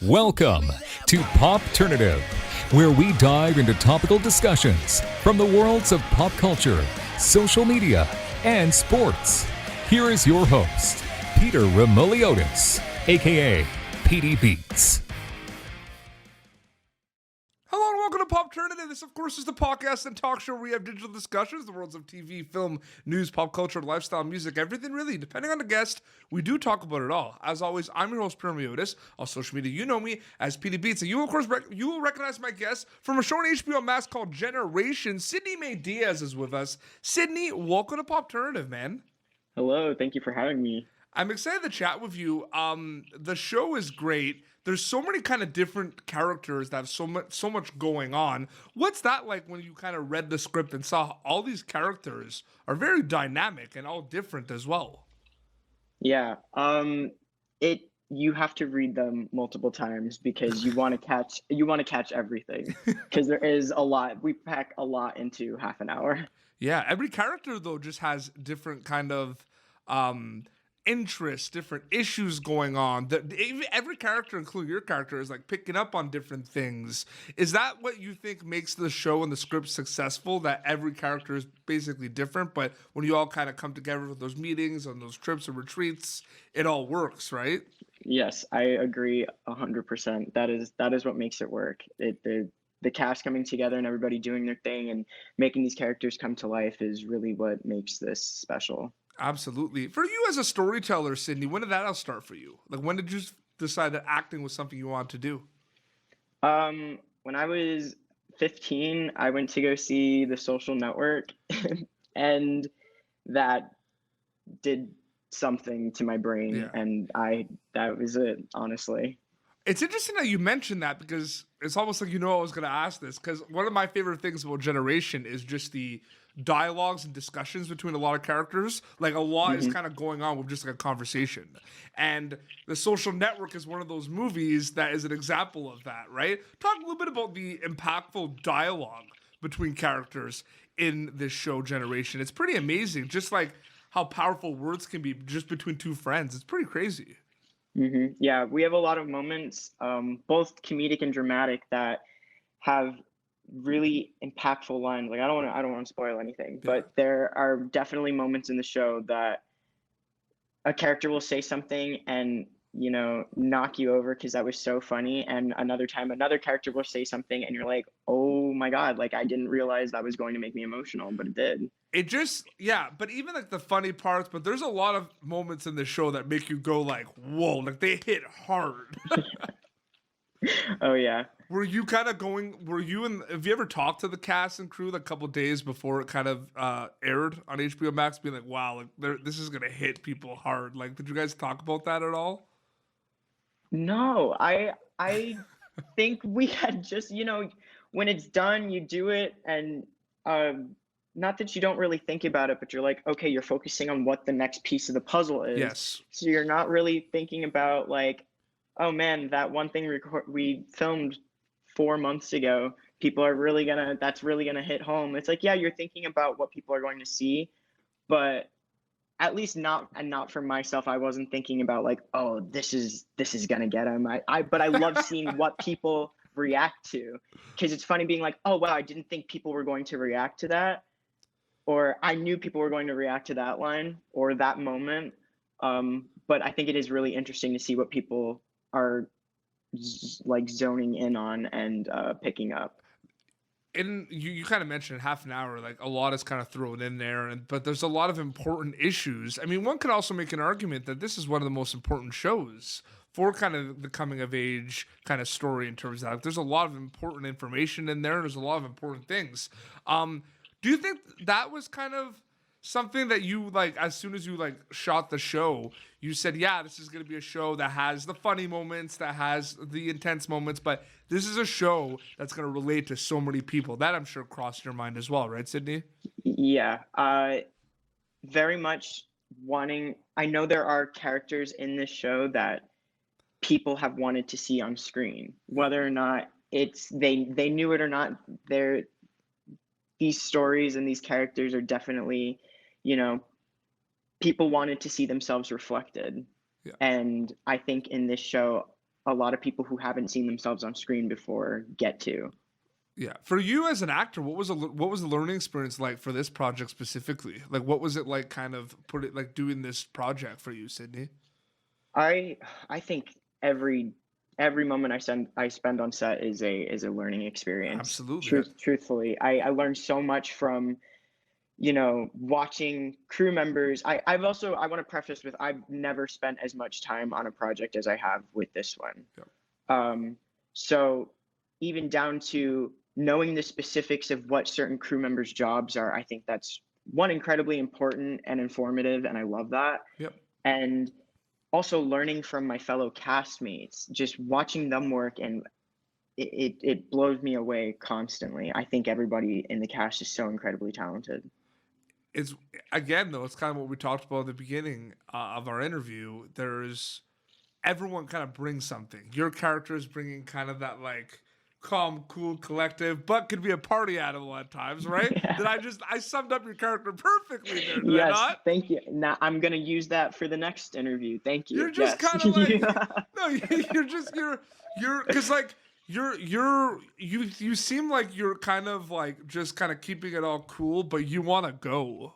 Welcome to Popternative, where we dive into topical discussions from the worlds of pop culture, social media, and sports. Here is your host, Peter Remoliotis, aka PD Beats. Hello and welcome to Popternative. This, of course, is the podcast and talk show where we have digital discussions, the worlds of TV, film, news, pop culture, lifestyle, music, everything really. Depending on the guest, we do talk about it all. As always, I'm your host, Peter Remoliotis. On social media, you know me as PD Beats. And you, of course, you will recognize my guest from a show on HBO Max called Genera+ion. Mae Diaz is with us. Sydney, welcome to Popternative, man. Hello, thank you for having me. I'm excited to chat with you. The show is great. There's so many kind of different characters that have so much going on. What's that like when you kind of read the script and saw all these characters are very dynamic and all different as well? Yeah, you have to read them multiple times because you want to catch everything because there is a lot. We pack a lot into half an hour. Yeah, every character though just has different kind of interests, different issues going on. Every character, including your character, is like picking up on different things. Is that what you think makes the show and the script successful? That every character is basically different, but when you all kind of come together with those meetings and those trips and retreats, it all works, right? Yes, I agree 100%. That is what makes it work. The cast coming together and everybody doing their thing and making these characters come to life is really what makes this special. Absolutely. For you as a storyteller, Sydney, when did that all start for you? Like, when did you decide that acting was something you wanted to do? When I was 15, I went to go see The Social Network, and that did something to my brain, Yeah. and that was it, honestly. It's interesting that you mentioned that because it's almost like you know I was going to ask this because one of my favorite things about Generation is just the dialogues and discussions between a lot of characters. Like a lot is kind of going on with just like a conversation. And The Social Network is one of those movies that is an example of that, right? Talk a little bit about the impactful dialogue between characters in this show Generation. It's pretty amazing, just like how powerful words can be just between two friends. It's pretty crazy. Yeah, we have a lot of moments, both comedic and dramatic, that have really impactful lines. Like I don't want to spoil anything, Yeah. but there are definitely moments in the show that a character will say something and knock you over because that was so funny, and another time another character will say something and you're like, oh my god, like I didn't realize that was going to make me emotional, but it did. It just, yeah, but even like the funny parts, but there's a lot of moments in the show that make you go like, whoa, like they hit hard. Oh yeah. Were you kind of have you ever talked to the cast and crew like a couple days before it kind of aired on HBO Max, being like, wow, like this is going to hit people hard? Like, did you guys talk about that at all? No, I think we had just, when it's done, you do it, and not that you don't really think about it, but you're like, okay, you're focusing on what the next piece of the puzzle is. Yes. So you're not really thinking about like, oh man, that one thing we filmed 4 months ago, that's really gonna hit home. It's like, yeah, you're thinking about what people are going to see, but at least not for myself. I wasn't thinking about like, oh, this is gonna get him. But I love seeing what people react to, because it's funny being like, oh wow, I didn't think people were going to react to that, or I knew people were going to react to that line or that moment. But I think it is really interesting to see what people are like zoning in on and picking up. And you kind of mentioned half an hour, like a lot is kind of thrown in there, but there's a lot of important issues. I mean, one could also make an argument that this is one of the most important shows for kind of the coming of age kind of story in terms of that. There's a lot of important information in there. And there's a lot of important things. Do you think that was kind of something that you like as soon as you like shot the show, you said, yeah, this is going to be a show that has the funny moments, that has the intense moments, but this is a show that's going to relate to so many people? That I'm sure crossed your mind as well, right, Sydney? Yeah, very much wanting. I know there are characters in this show that people have wanted to see on screen, whether or not they knew it or not. These stories and these characters are definitely, people wanted to see themselves reflected. Yeah. And I think in this show, a lot of people who haven't seen themselves on screen before get to. Yeah. For you as an actor, what was the learning experience like for this project specifically? Like, what was it like kind of doing this project for you, Sydney? I I think every moment I spend on set is a learning experience. Absolutely. Truthfully, I learned so much from, watching crew members. I want to preface with I've never spent as much time on a project as I have with this one. Yeah. So even down to knowing the specifics of what certain crew members' jobs are, I think that's one, incredibly important and informative, and I love that. Yep. And also learning from my fellow castmates, just watching them work, and it blows me away constantly. I think everybody in the cast is so incredibly talented. It's again though, it's kind of what we talked about at the beginning of our interview. There's everyone kind of brings something. Your character is bringing kind of that like calm, cool, collective, but could be a party animal at times, right? Yeah. That I summed up your character perfectly there, did I Yes, not? thank you. Now I'm gonna use that for the next interview. Thank you. You're just Yes. kind of like Yeah. no, you're because like you seem like you're kind of like just kind of keeping it all cool, but you want to go.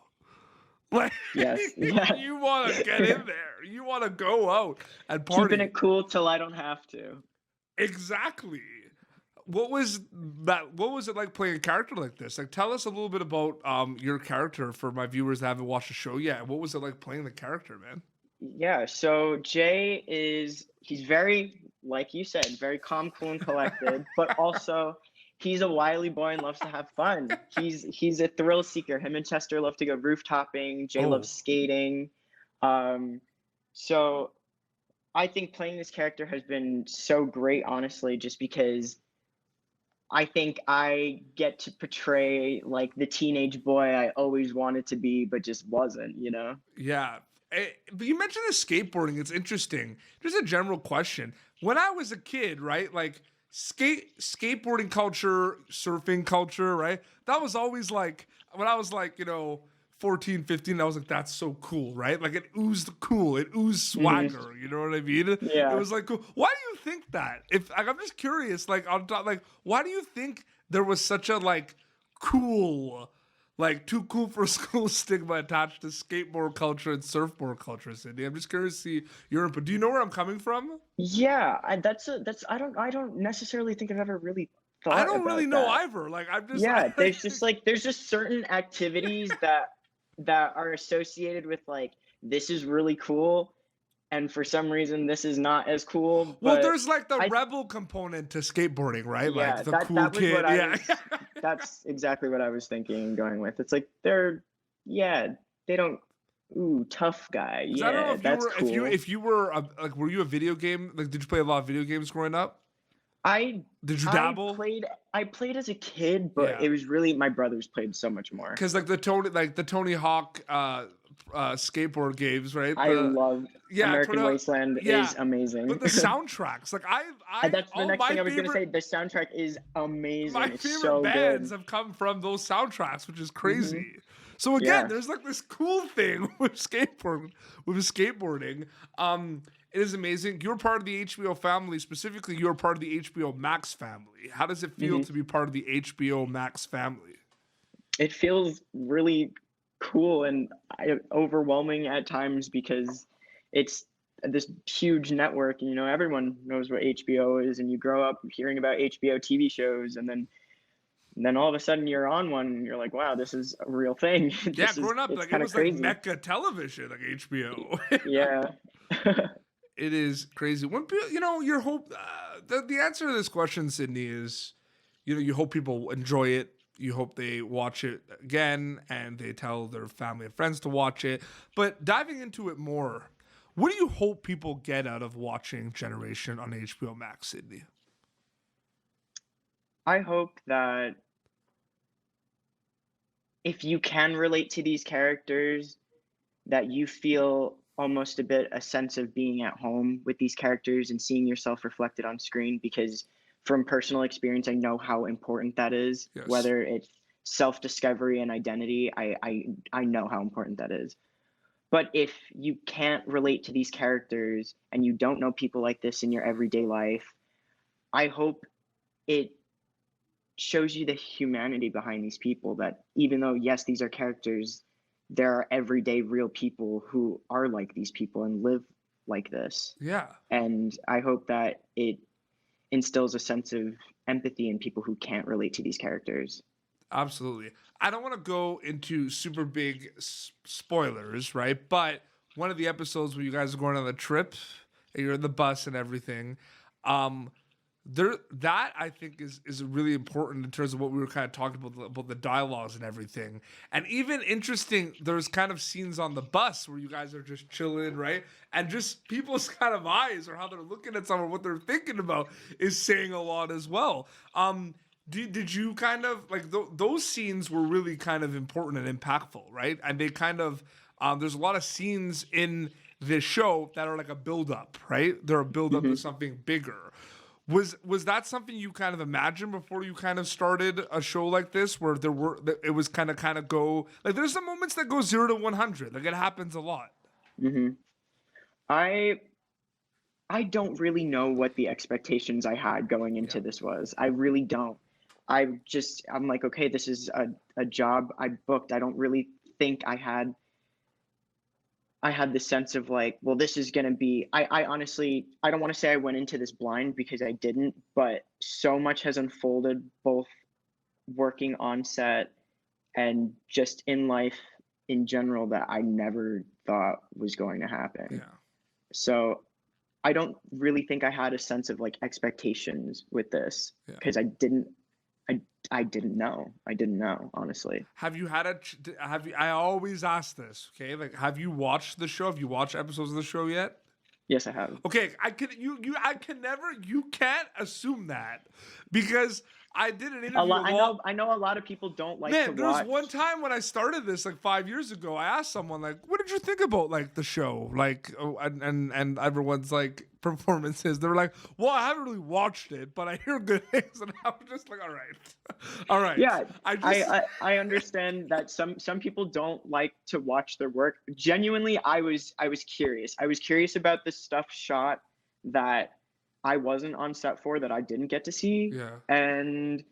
Like Yes. Yeah. you want to get in there. You want to go out and party. Keeping it cool till I don't have to. Exactly. What was that? What was it like playing a character like this? Like, tell us a little bit about your character for my viewers that haven't watched the show yet. What was it like playing the character, man? Yeah, so he's very, like you said, very calm, cool, and collected, but also he's a wily boy and loves to have fun. He's a thrill seeker. Him and Chester love to go rooftoping. Jay Oh. loves skating. So I think playing this character has been so great, honestly, just because I think I get to portray like the teenage boy I always wanted to be, but just wasn't, Yeah. But you mentioned the skateboarding. It's interesting. Just a general question. When I was a kid, right? Like skateboarding culture, surfing culture, right? That was always like when I was like, 14, 15, I was like, that's so cool, right? Like it oozed cool. It oozed swagger. You know what I mean? Yeah. It was like cool. Why do you think that? If like, I'm just curious, like on top, like why do you think there was such a like cool, like too cool for school stigma attached to skateboard culture and surfboard culture, Cindy? I'm just curious to see your input. Do you know where I'm coming from? Yeah, I don't necessarily think I've ever really thought I don't about really know that. either. Like I'm just Yeah, there's just certain activities that are associated with like this is really cool, and for some reason this is not as cool. well, But there's like the I rebel component to skateboarding, right? yeah, Like the that cool that was kid. what I Yeah. was. That's exactly what I was thinking and going with. It's like they don't. Ooh, tough guy. 'Cause I don't know Yeah, if you that's were cool. if you were like were you a video game like did you play a lot of video games growing up? I Did you I dabble? played as a kid, but Yeah. it was really my brothers played so much more. Because like the Tony Hawk skateboard games, right? I love American Tony Hawk- Wasteland yeah. is amazing. But the soundtracks, like That's the all next my thing I was gonna say. favorite The soundtrack is amazing. my It's favorite so bands good. have come from those soundtracks, which is crazy. So again, Yeah. there's like this cool thing with skateboarding. It is amazing. You're part of the HBO family. Specifically, you're part of the HBO Max family. How does it feel to be part of the HBO Max family? It feels really cool and overwhelming at times because it's this huge network. Everyone knows what HBO is, and you grow up hearing about HBO TV shows, and then all of a sudden you're on one, and you're like, wow, this is a real thing. Yeah, growing up, it's like it kind of was like crazy. Mecca television, like HBO. Yeah. It is crazy. When people, your hope, the answer to this question, Sydney, is, you hope people enjoy it. You hope they watch it again and they tell their family and friends to watch it. But diving into it more, what do you hope people get out of watching Generation on HBO Max, Sydney? I hope that if you can relate to these characters, that you feel almost a sense of being at home with these characters and seeing yourself reflected on screen, because from personal experience, I know how important that is. Yes. Whether it's self-discovery and identity, I know how important that is. But if you can't relate to these characters and you don't know people like this in your everyday life, I hope it shows you the humanity behind these people, that even though, yes, these are characters, there are everyday real people who are like these people and live like this. Yeah. And I hope that it instills a sense of empathy in people who can't relate to these characters. Absolutely. I don't want to go into super big spoilers, right? But one of the episodes where you guys are going on the trip, and you're in the bus and everything, that I think is really important in terms of what we were kind of talking about the dialogues and everything. And even interesting, there's kind of scenes on the bus where you guys are just chilling, right? And just people's kind of eyes or how they're looking at someone, what they're thinking about is saying a lot as well. Did you kind of like those scenes were really kind of important and impactful, right? And they kind of there's a lot of scenes in this show that are like a build up, right? They're a build up to something bigger. Was that something you kind of imagined before you kind of started a show like this, where it was kind of go like there's some moments that go 0 to 100, like it happens a lot. I don't really know what the expectations I had going into this was. I really don't. I'm like, okay, this is a job I booked. I don't really think I had the sense of like, well, this is going to be, I honestly, I don't want to say I went into this blind, because I didn't, but so much has unfolded, both working on set and just in life in general, that I never thought was going to happen. Yeah. So I don't really think I had a sense of like expectations with this, because I didn't know, honestly. I always ask this, okay? Like, have you watched the show? Have you watched episodes of the show yet? Yes, I have. Okay, you can't assume that, because I did an interview. I know a lot of people don't like to watch. There was one time when I started this like 5 years ago, I asked someone like, "What did you think about like the show?" Like, and everyone's like performances. They're like, "Well, I haven't really watched it, but I hear good things," and I was just like, "All right, all right." Yeah, I understand that some people don't like to watch their work. Genuinely, I was curious. I was curious about the stuff shot that I wasn't on set for, that I didn't get to see. Yeah. And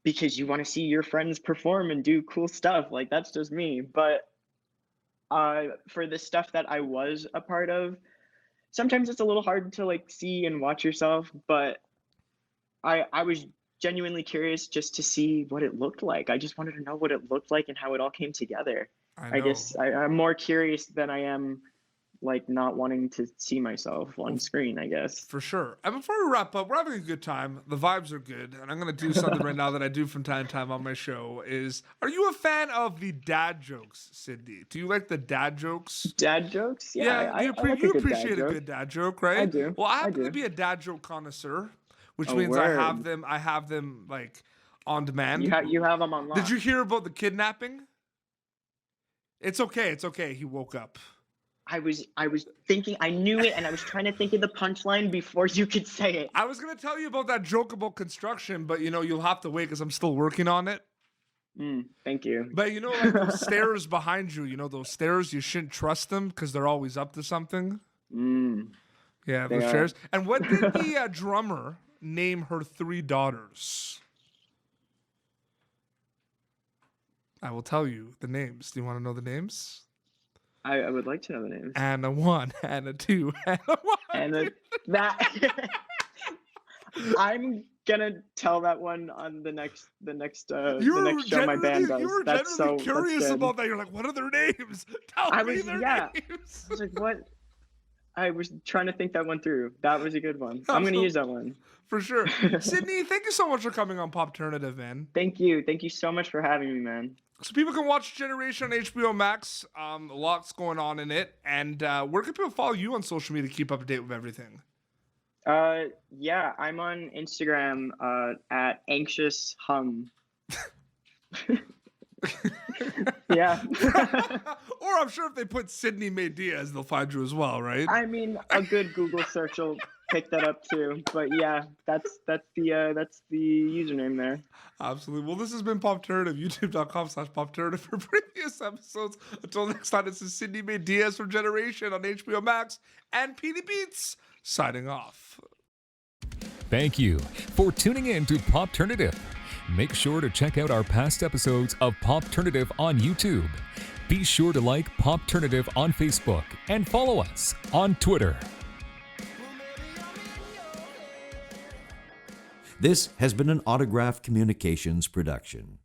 because you want to see your friends perform and do cool stuff, like that's just me. But for the stuff that I was a part of, sometimes it's a little hard to like see and watch yourself, but I was genuinely curious just to see what it looked like. I just wanted to know what it looked like and how it all came together. I guess I'm more curious than I am like not wanting to see myself on screen, I guess. For sure. And before we wrap up, we're having a good time. The vibes are good. And I'm going to do something right now that I do from time to time on my show is, are you a fan of the dad jokes, Sydney? Do you like the dad jokes? Dad jokes? Yeah, you appreciate a good dad joke, right? I do. Well, I happen to be a dad joke connoisseur, which means word. I have them like on demand. You have them on lock. Did you hear about the kidnapping? It's okay. He woke up. I was thinking, I knew it, and I was trying to think of the punchline before you could say it. I was gonna tell you about that joke about construction, but you'll have to wait because I'm still working on it. Thank you. But like those stairs behind you, those stairs, you shouldn't trust them because they're always up to something. Yeah, those stairs. And what did the drummer name her 3 daughters? I will tell you the names. Do you want to know the names? I would like to know the names. Anna 1, Anna 2, Anna 1. And that I'm gonna tell that one on the next show my band does. You were genuinely curious about that. You're like, what are their names? Tell me their names. I was like, what? I was trying to think that one through. That was a good one. I'm gonna use that one. For sure. Sydney, thank you so much for coming on Popternative, man. Thank you. Thank you so much for having me, man. So people can watch Generation on HBO Max. A lot's going on in it. And where can people follow you on social media to keep up to date with everything? Yeah, I'm on Instagram at anxioushum. Yeah. Or I'm sure if they put Sydney Mae Diaz, they'll find you as well, right? I mean, a good Google search will picked that up too. But yeah, that's the username there. Absolutely. Well, this has been Popternative, youtube.com/Popternative for previous episodes. Until next time, this is Sydney Mae Diaz from Generation on HBO Max and Petey Beats signing off. Thank you for tuning in to Popternative. Make sure to check out our past episodes of Popternative on YouTube. Be sure to like Popternative on Facebook and follow us on Twitter. This has been an Autograph Communications production.